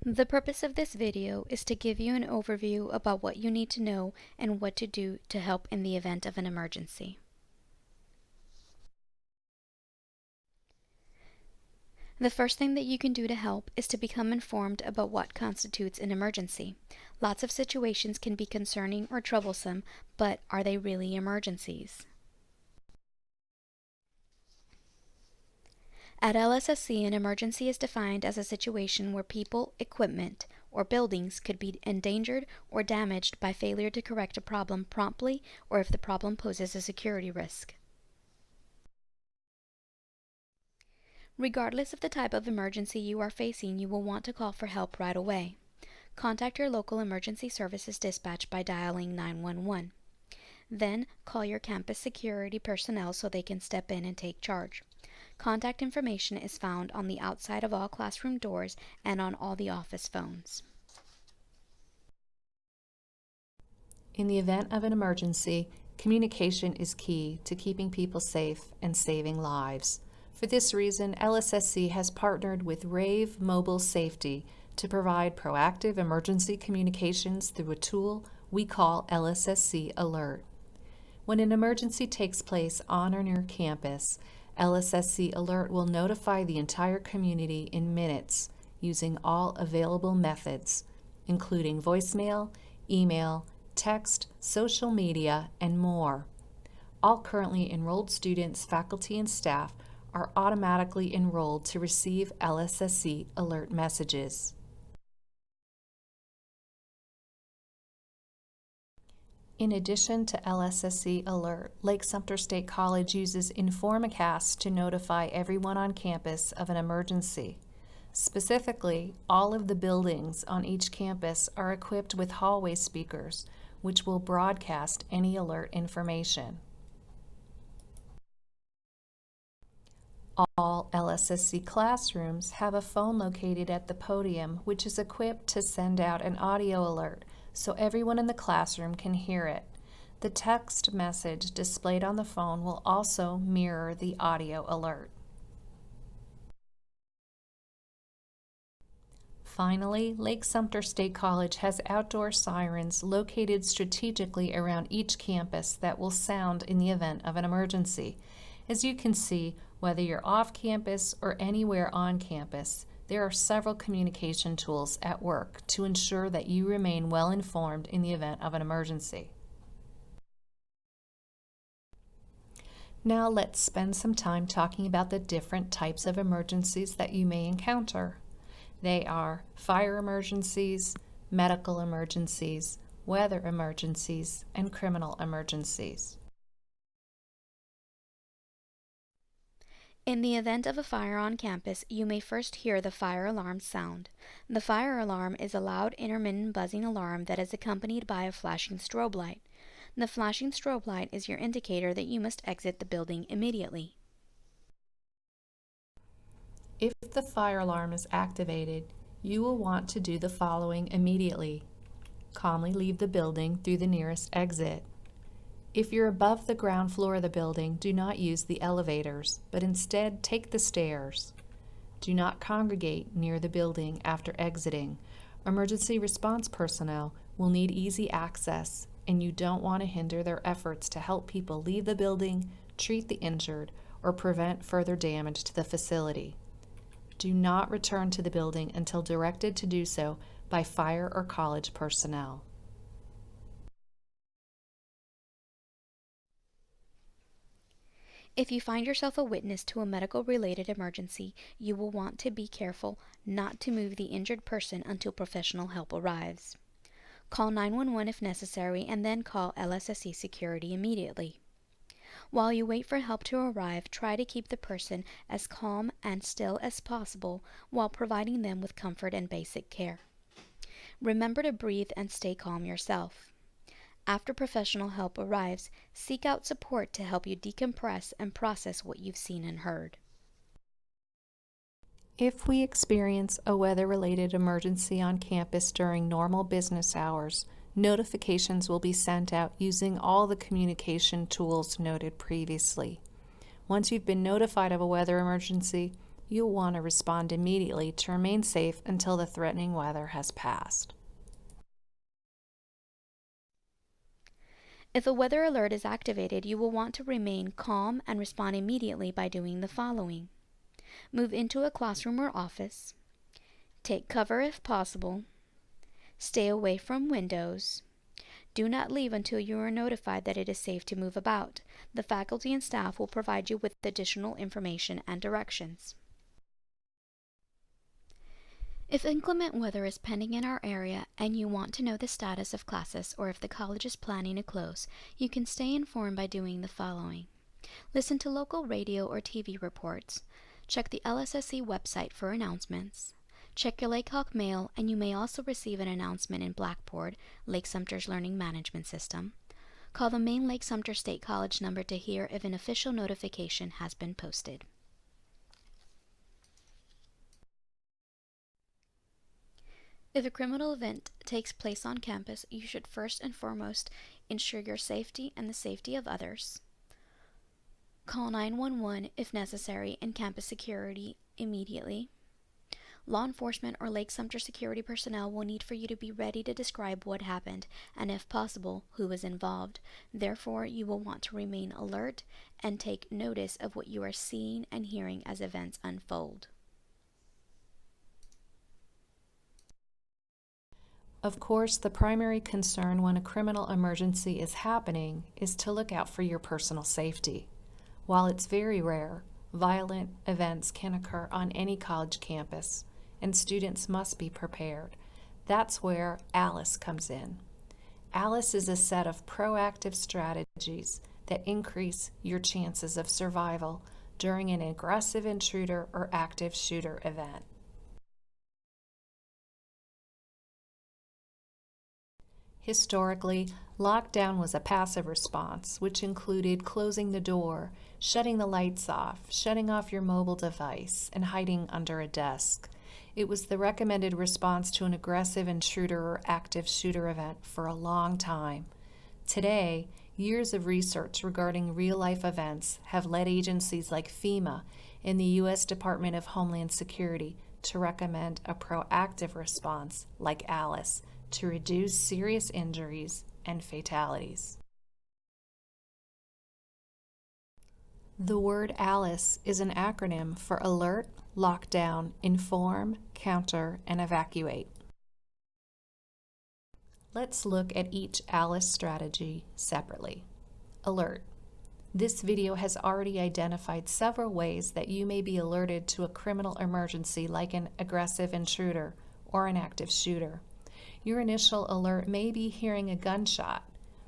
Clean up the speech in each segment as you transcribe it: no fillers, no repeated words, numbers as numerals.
The purpose of this video is to give you an overview about what you need to know and what to do to help in the event of an emergency. The first thing that you can do to help is to become informed about what constitutes an emergency. Lots of situations can be concerning or troublesome, but are they really emergencies? At LSSC, an emergency is defined as a situation where people, equipment, or buildings could be endangered or damaged by failure to correct a problem promptly or if the problem poses a security risk. Regardless of the type of emergency you are facing, you will want to call for help right away. Contact your local emergency services dispatch by dialing 911. Then, call your campus security personnel so they can step in and take charge. Contact information is found on the outside of all classroom doors and on all the office phones. In the event of an emergency, communication is key to keeping people safe and saving lives. For this reason, LSSC has partnered with Rave Mobile Safety to provide proactive emergency communications through a tool we call LSSC Alert. When an emergency takes place on or near campus, LSSC Alert will notify the entire community in minutes using all available methods, including voicemail, email, text, social media, and more. All currently enrolled students, faculty, and staff are automatically enrolled to receive LSSC Alert messages. In addition to LSSC Alert, Lake Sumter State College uses Informacast to notify everyone on campus of an emergency. Specifically, all of the buildings on each campus are equipped with hallway speakers, which will broadcast any alert information. All LSSC classrooms have a phone located at the podium, which is equipped to send out an audio alert so everyone in the classroom can hear it. The text message displayed on the phone will also mirror the audio alert. Finally, Lake Sumter State College has outdoor sirens located strategically around each campus that will sound in the event of an emergency. As you can see, whether you're off campus or anywhere on campus, there are several communication tools at work to ensure that you remain well informed in the event of an emergency. Now let's spend some time talking about the different types of emergencies that you may encounter. They are fire emergencies, medical emergencies, weather emergencies, and criminal emergencies. In the event of a fire on campus, you may first hear the fire alarm sound. The fire alarm is a loud intermittent buzzing alarm that is accompanied by a flashing strobe light. The flashing strobe light is your indicator that you must exit the building immediately. If the fire alarm is activated, you will want to do the following immediately. Calmly leave the building through the nearest exit. If you're above the ground floor of the building, do not use the elevators, but instead take the stairs. Do not congregate near the building after exiting. Emergency response personnel will need easy access, and you don't want to hinder their efforts to help people leave the building, treat the injured, or prevent further damage to the facility. Do not return to the building until directed to do so by fire or college personnel. If you find yourself a witness to a medical-related emergency, you will want to be careful not to move the injured person until professional help arrives. Call 911 if necessary, and then call LSSC Security immediately. While you wait for help to arrive, try to keep the person as calm and still as possible while providing them with comfort and basic care. Remember to breathe and stay calm yourself. After professional help arrives, seek out support to help you decompress and process what you've seen and heard. If we experience a weather-related emergency on campus during normal business hours, notifications will be sent out using all the communication tools noted previously. Once you've been notified of a weather emergency, You'll want to respond immediately to remain safe until the threatening weather has passed. If a weather alert is activated, you will want to remain calm and respond immediately by doing the following. Move into a classroom or office. Take cover if possible. Stay away from windows. Do not leave until you are notified that it is safe to move about. The faculty and staff will provide you with additional information and directions. If inclement weather is pending in our area and you want to know the status of classes or if the college is planning to close, you can stay informed by doing the following. Listen to local radio or TV reports. Check the LSSC website for announcements. Check your Lake Hawk mail, and you may also receive an announcement in Blackboard, Lake Sumter's learning management system. Call the main Lake Sumter State College number to hear if an official notification has been posted. If a criminal event takes place on campus, you should first and foremost ensure your safety and the safety of others. Call 911 if necessary and campus security immediately. Law enforcement or Lake Sumter security personnel will need for you to be ready to describe what happened and, if possible, who was involved. Therefore, you will want to remain alert and take notice of what you are seeing and hearing as events unfold. Of course, the primary concern when a criminal emergency is happening is to look out for your personal safety. While it's very rare, violent events can occur on any college campus, and students must be prepared. That's where ALICE comes in. ALICE is a set of proactive strategies that increase your chances of survival during an aggressive intruder or active shooter event. Historically, lockdown was a passive response, which included closing the door, shutting the lights off, shutting off your mobile device, and hiding under a desk. It was the recommended response to an aggressive intruder or active shooter event for a long time. Today, years of research regarding real-life events have led agencies like FEMA and the U.S. Department of Homeland Security to recommend a proactive response like ALICE to reduce serious injuries and fatalities. The word ALICE is an acronym for Alert, Lockdown, Inform, Counter, and Evacuate. Let's look at each ALICE strategy separately. Alert. This video has already identified several ways that you may be alerted to a criminal emergency like an aggressive intruder or an active shooter. Your initial alert may be hearing a gunshot,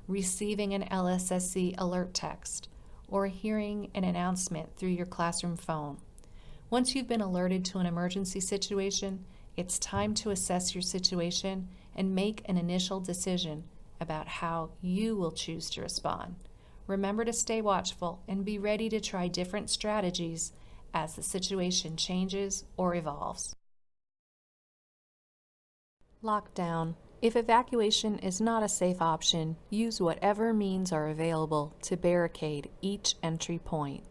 receiving an LSSC alert text, or hearing an announcement through your classroom phone. Once you've been alerted to an emergency situation, it's time to assess your situation and make an initial decision about how you will choose to respond. Remember to stay watchful and be ready to try different strategies as the situation changes or evolves. Lockdown. If evacuation is not a safe option, use whatever means are available to barricade each entry point.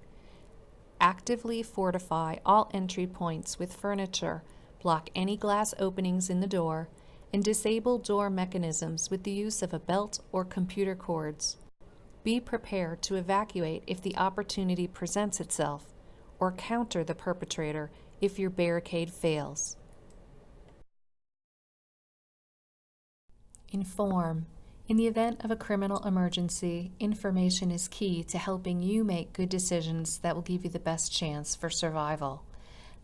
Actively fortify all entry points with furniture, block any glass openings in the door, and disable door mechanisms with the use of a belt or computer cords. Be prepared to evacuate if the opportunity presents itself, or counter the perpetrator if your barricade fails. Inform. In the event of a criminal emergency, information is key to helping you make good decisions that will give you the best chance for survival.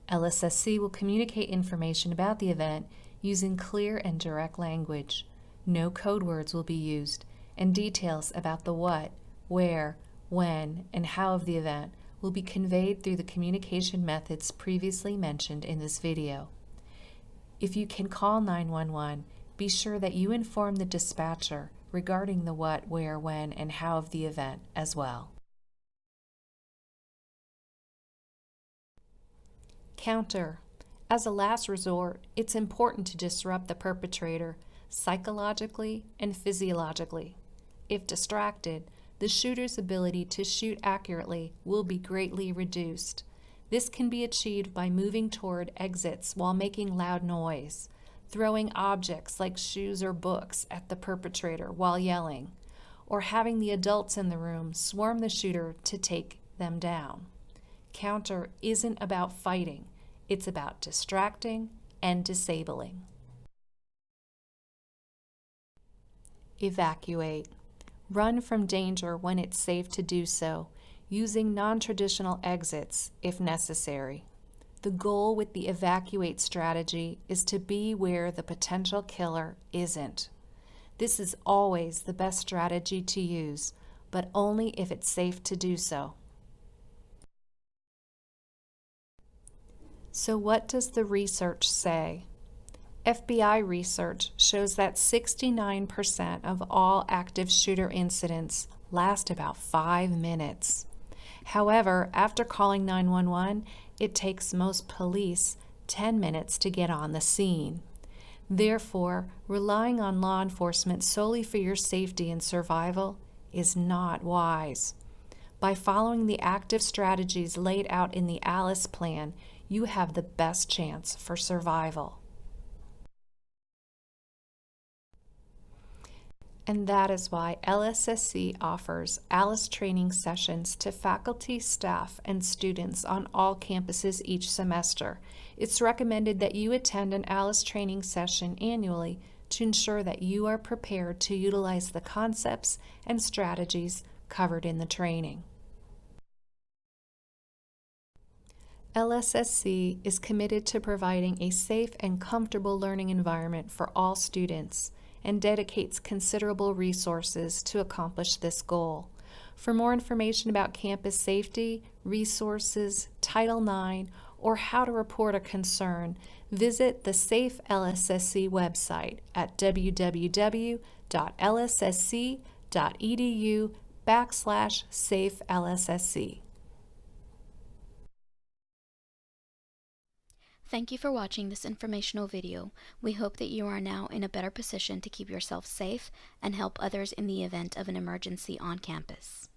LSSC will communicate information about the event using clear and direct language. No code words will be used, and details about the what, where, when, and how of the event will be conveyed through the communication methods previously mentioned in this video. If you can call 911, be sure that you inform the dispatcher regarding the what, where, when, and how of the event as well. Counter. As a last resort, it's important to disrupt the perpetrator psychologically and physiologically. If distracted, the shooter's ability to shoot accurately will be greatly reduced. This can be achieved by moving toward exits while making loud noise, throwing objects like shoes or books at the perpetrator while yelling, or having the adults in the room swarm the shooter to take them down. Counter isn't about fighting, it's about distracting and disabling. Evacuate. Run from danger when it's safe to do so, using non-traditional exits if necessary. The goal with the evacuate strategy is to be where the potential killer isn't. This is always the best strategy to use, but only if it's safe to do so. So what does the research say? FBI research shows that 69% of all active shooter incidents last about 5 minutes. However, after calling 911, it takes most police 10 minutes to get on the scene. Therefore, relying on law enforcement solely for your safety and survival is not wise. By following the active strategies laid out in the ALICE plan, you have the best chance for survival. And that is why LSSC offers ALICE training sessions to faculty, staff, and students on all campuses each semester. It's recommended that you attend an ALICE training session annually to ensure that you are prepared to utilize the concepts and strategies covered in the training. LSSC is committed to providing a safe and comfortable learning environment for all students, and dedicates considerable resources to accomplish this goal. For more information about campus safety, resources, Title IX, or how to report a concern, visit the Safe LSSC website at www.lssc.edu/SafeLSSC. Thank you for watching this informational video. We hope that you are now in a better position to keep yourself safe and help others in the event of an emergency on campus.